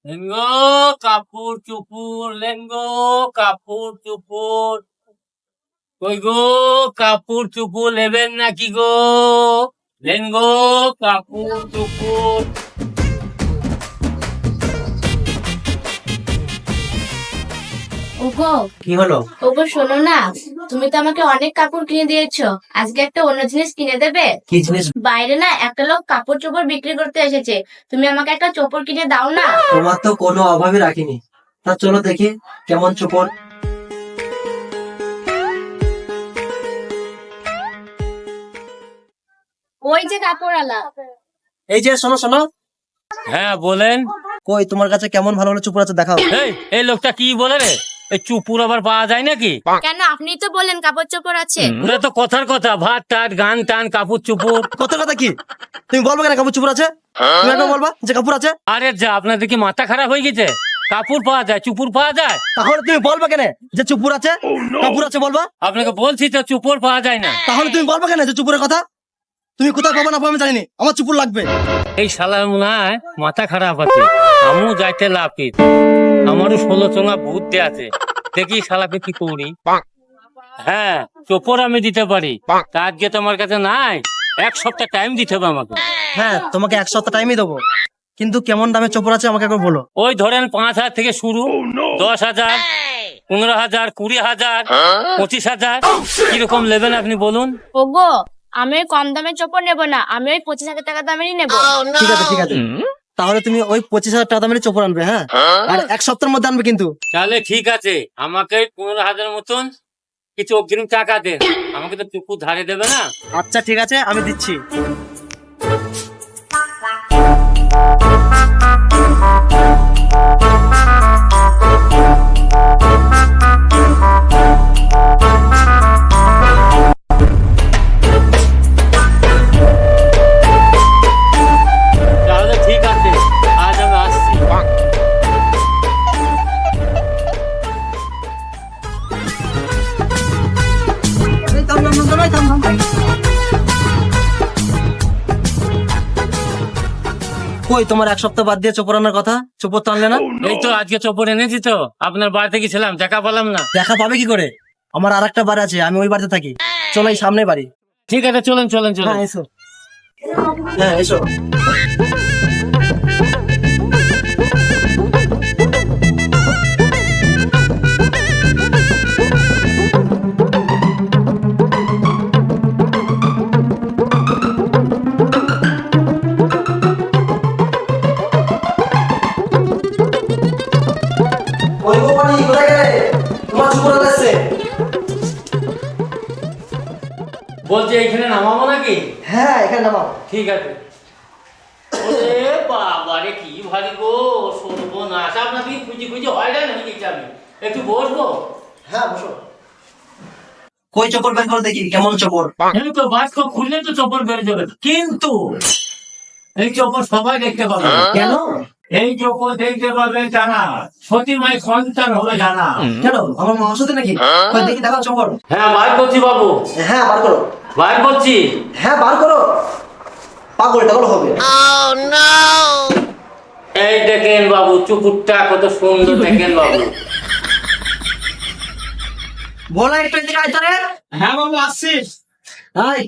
লেঙ্গো কাপড় চুপুর, লেঙ্গো কাপড় চুপুর। কই গো কাপড় চুপুর নেবেন নাকি গো? লেঙ্গো কাপড় চুপুর। ওগো কি হলো? ওগো শোনো না, তুমি তো আমাকে অনেক কাপড় কিনে দিয়েছো, আজকে একটা অন্য জিনিস কিনে দেবে? কি জিনিস? বাইরে না একটা লোক কাপড় চোপড় বিক্রি করতে এসেছে, তুমি আমাকে একটা চোপড় কিনে দাও না। তোমার তো কোনো অভাবই রাখিনি। তা চলো দেখি কেমন চোপড়। ওই যে কাপড়ওয়ালা। এই যে শোনো শোনো, হ্যাঁ বলেন। কই তোমার কাছে কেমন ভালো ভালো চোপড় আছে দেখাও। এই লোকটা কি বলে রে? এই চুপুর আবার পাওয়া যায় নাকি? কেন, আপনিই তো বললেন কাপড় চোপড় আছে। ওটা তো কথার কথা, ভাত টাট গান টান কাপড় চুপুর। কত কথা কি? তুমি বলবো কেন কাপড় চোপড় আছে? তুমি একবার বলবা যে কাপড় আছে। আরে যা, আপনাদের কি মাথা খারাপ হয়ে গেছে? কাপড় পাওয়া যায়, চুপুর পাওয়া যায়? তাহলে তুমি বলবা কেন যে চুপড় আছে? কাপড় আছে বলবা। আপনাকে বলছি তো চুপুর পাওয়া যায় না। তাহলে তুমি বলবা কেন যে চুপড়ের কথা? তুমি কোথায় পাবা না পাবে আমি জানি, আমার চুপড় লাগবে। এই শালার মনে হয় মাথা খারাপ আছে। আমিও যাইতে লাপিত, আমারও 16 চোঙা বুদ্ধি আছে। দেখি শালাকে কি করি। হ্যাঁ চোপর আমি দিতে পারি, তা আজকে তোমার কাছে নাই। 1 সপ্তাহ টাইম দিতে হবে আমাকে। হ্যাঁ তোমাকে 1 সপ্তাহ টাইমই দেবো, কিন্তু কেমন দামে চোপড় আছে আমাকে একবার বলো। ওই ধরেন 5,000 থেকে শুরু, 10,000, 15,000, 20,000, 25,000, কিরকম নেবেন আপনি বলুন। ওগো আমি ওই কম দামের চোপড় নেবো না, আমি ওই 25,000 টাকা দামেরই নেবো। ঠিক আছে ঠিক আছে, তাহলে তুমি ওই 25,000 টাকা দামের চোপড় আনবে। হ্যাঁ, আর 1 সপ্তাহের মধ্যে আনবে কিন্তু। তাহলে ঠিক আছে, আমাকে 15,000 মতন কিছু অগ্রিম টাকা দেন, আমাকে তো চুপু ধারে দেবে না। আচ্ছা ঠিক আছে, আমি দিচ্ছি। তাহলে ঠিক আছে, আজ আমি আসছি। কই তোমার 1 সপ্তাহ বাদ দিয়ে চোপড় আনার কথা, চোপড় তো আনলে না। এই তো আজকে চোপড় এনেছি, তো আপনার বাড়িতে গেছিলাম, দেখা পেলাম না। দেখা পাবে কি করে? আমার আর একটা বাড়ি আছে, আমি ওই বাড়িতে থাকি। চলো এই সামনে বাড়ি। ঠিক আছে চলেন চলেন চলেন। হ্যাঁ এসো, হ্যাঁ এসো। ওই গোপানি কোথায় গেলে? তোমার চোপড় আসছে। বলছি এইখানে নামাবো নাকি? হ্যাঁ এখানে নামাও। ঠিক আছে। ওরে বাবা রে, কি ভারী গো, সর্বনাশ। আপনার দিকে খুঁজি খুঁজি হয়রান হয়ে গেছি আমি। একটু বসবো? হ্যাঁ বসো। কই চোপড় বের করে দেখি কেমন চোপড়। এই তো বাস্ক খুললে তো চোপড় বেড়ে যাবে, কিন্তু এই চোপড় সবাই দেখতে পাবে। কেন? এই চোপড় দেখতে পাবে যারা সতীমাই সন্তান হবে জানা। কেন আমার মা অসুস্থ নাকি? কই দেখি দেখাও চোপড়। হ্যাঁ বার করছি বাবু, হ্যাঁ বার করো। বার করছি। হ্যাঁ বার করো, পাগল টাগল হবে। এই দেখেন বাবু, চুপুরটা কত সুন্দর, দেখেন বাবু। বলা একটু এদিকে আয় তারে। হ্যাঁ বাবু আসছিস। আয়।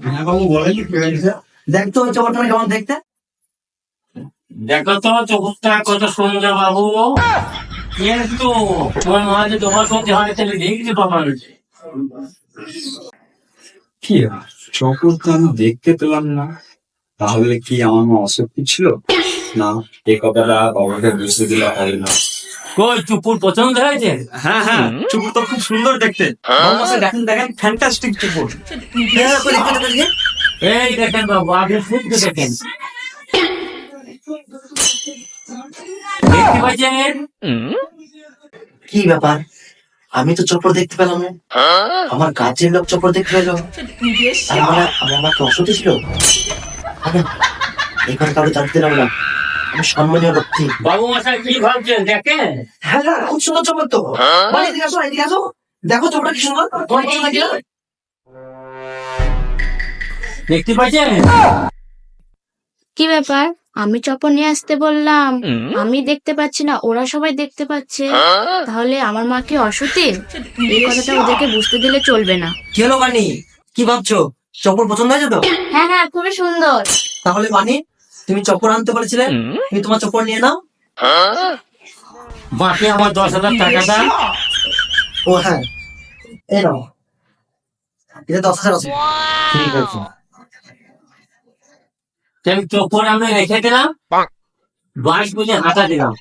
হ্যাঁ বাবু বলেন কি হয়েছে? দেখ তো ওই চোপড়টা কেমন দেখতে। দেখো তো চোখটা কত সুন্দর বাবু, কিন্তু তোমার মা যে তোমার সত্যি হয় তাহলে দেখতে পাবা। কি চকুর তো আমি দেখতে পেলাম না, তাহলে কি আমার মা অসুস্থ ছিল? না, এই কথাটা বাবাকে বুঝতে দিলে হয় না। কই চুপুর পছন্দ হয়েছে? হ্যাঁ হ্যাঁ, চুপুর তো খুব সুন্দর দেখতে। দেখেন দেখেন, ফ্যান্টাস্টিক চুপুর। হ্যাঁ কই দেখতে দেখি। এই দেখেন বাবু, আগে শুদ্ধ দেখেন, দেখতে পাচ্ছেন? কি ব্যাপার, আমি তো চোপড় দেখতে পেলাম না, আমার কাছের লোক চোপড় দেখতে পেলো। আর আমার আমাকে অসুস্থ ছিল। এই কথা কারো জানতে দিলাম না। আমি সম্মানীয় ব্যক্তি। বাবু মশাই কি ভাবছেন দেখেন? হ্যাঁ হ্যাঁ, খুব সুন্দর চপ্পল তো। মানে এদিকে আসো, এদিকে আসো, দেখো চপ্পলটা কি সুন্দর, তোমার কি লাগলো? দেখতে পাচ্ছেন? কি ব্যাপার, আমি চপ্পল নিয়ে আসতে বললাম, আমি দেখতে পাচ্ছি না, ওরা সবাই দেখতে পাচ্ছে, তাহলে আমার মা কি অসতী? এই কথাটা ওদেরকে বুঝতে দিলে চলবে না। কি হলো বানি, কি ভাবছো? চপ্পল পছন্দ হয়েছে তো? হ্যাঁ হ্যাঁ, খুবই সুন্দর। তাহলে বানি, তুমি চপ্পল আনতে বলেছিলে, তুমি তোমার চপ্পল নিয়ে নাও। বাকি আমার 10,000 টাকাটা। ও হ্যাঁ, এই নাও, এটা 10,000 আছে। ঠিক আছে, আমি চোপর আমি রেখে দিলাম, 22 বুঝে হাঁটা দিলাম।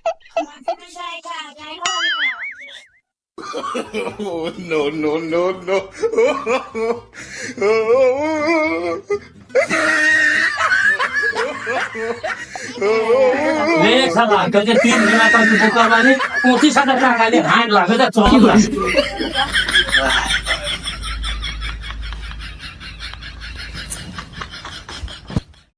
রে শালা, তোকে 3 ঘন্টা কাজ করতে পারি, 25,000 টাকা দিয়ে হাঁট লাগে, চল।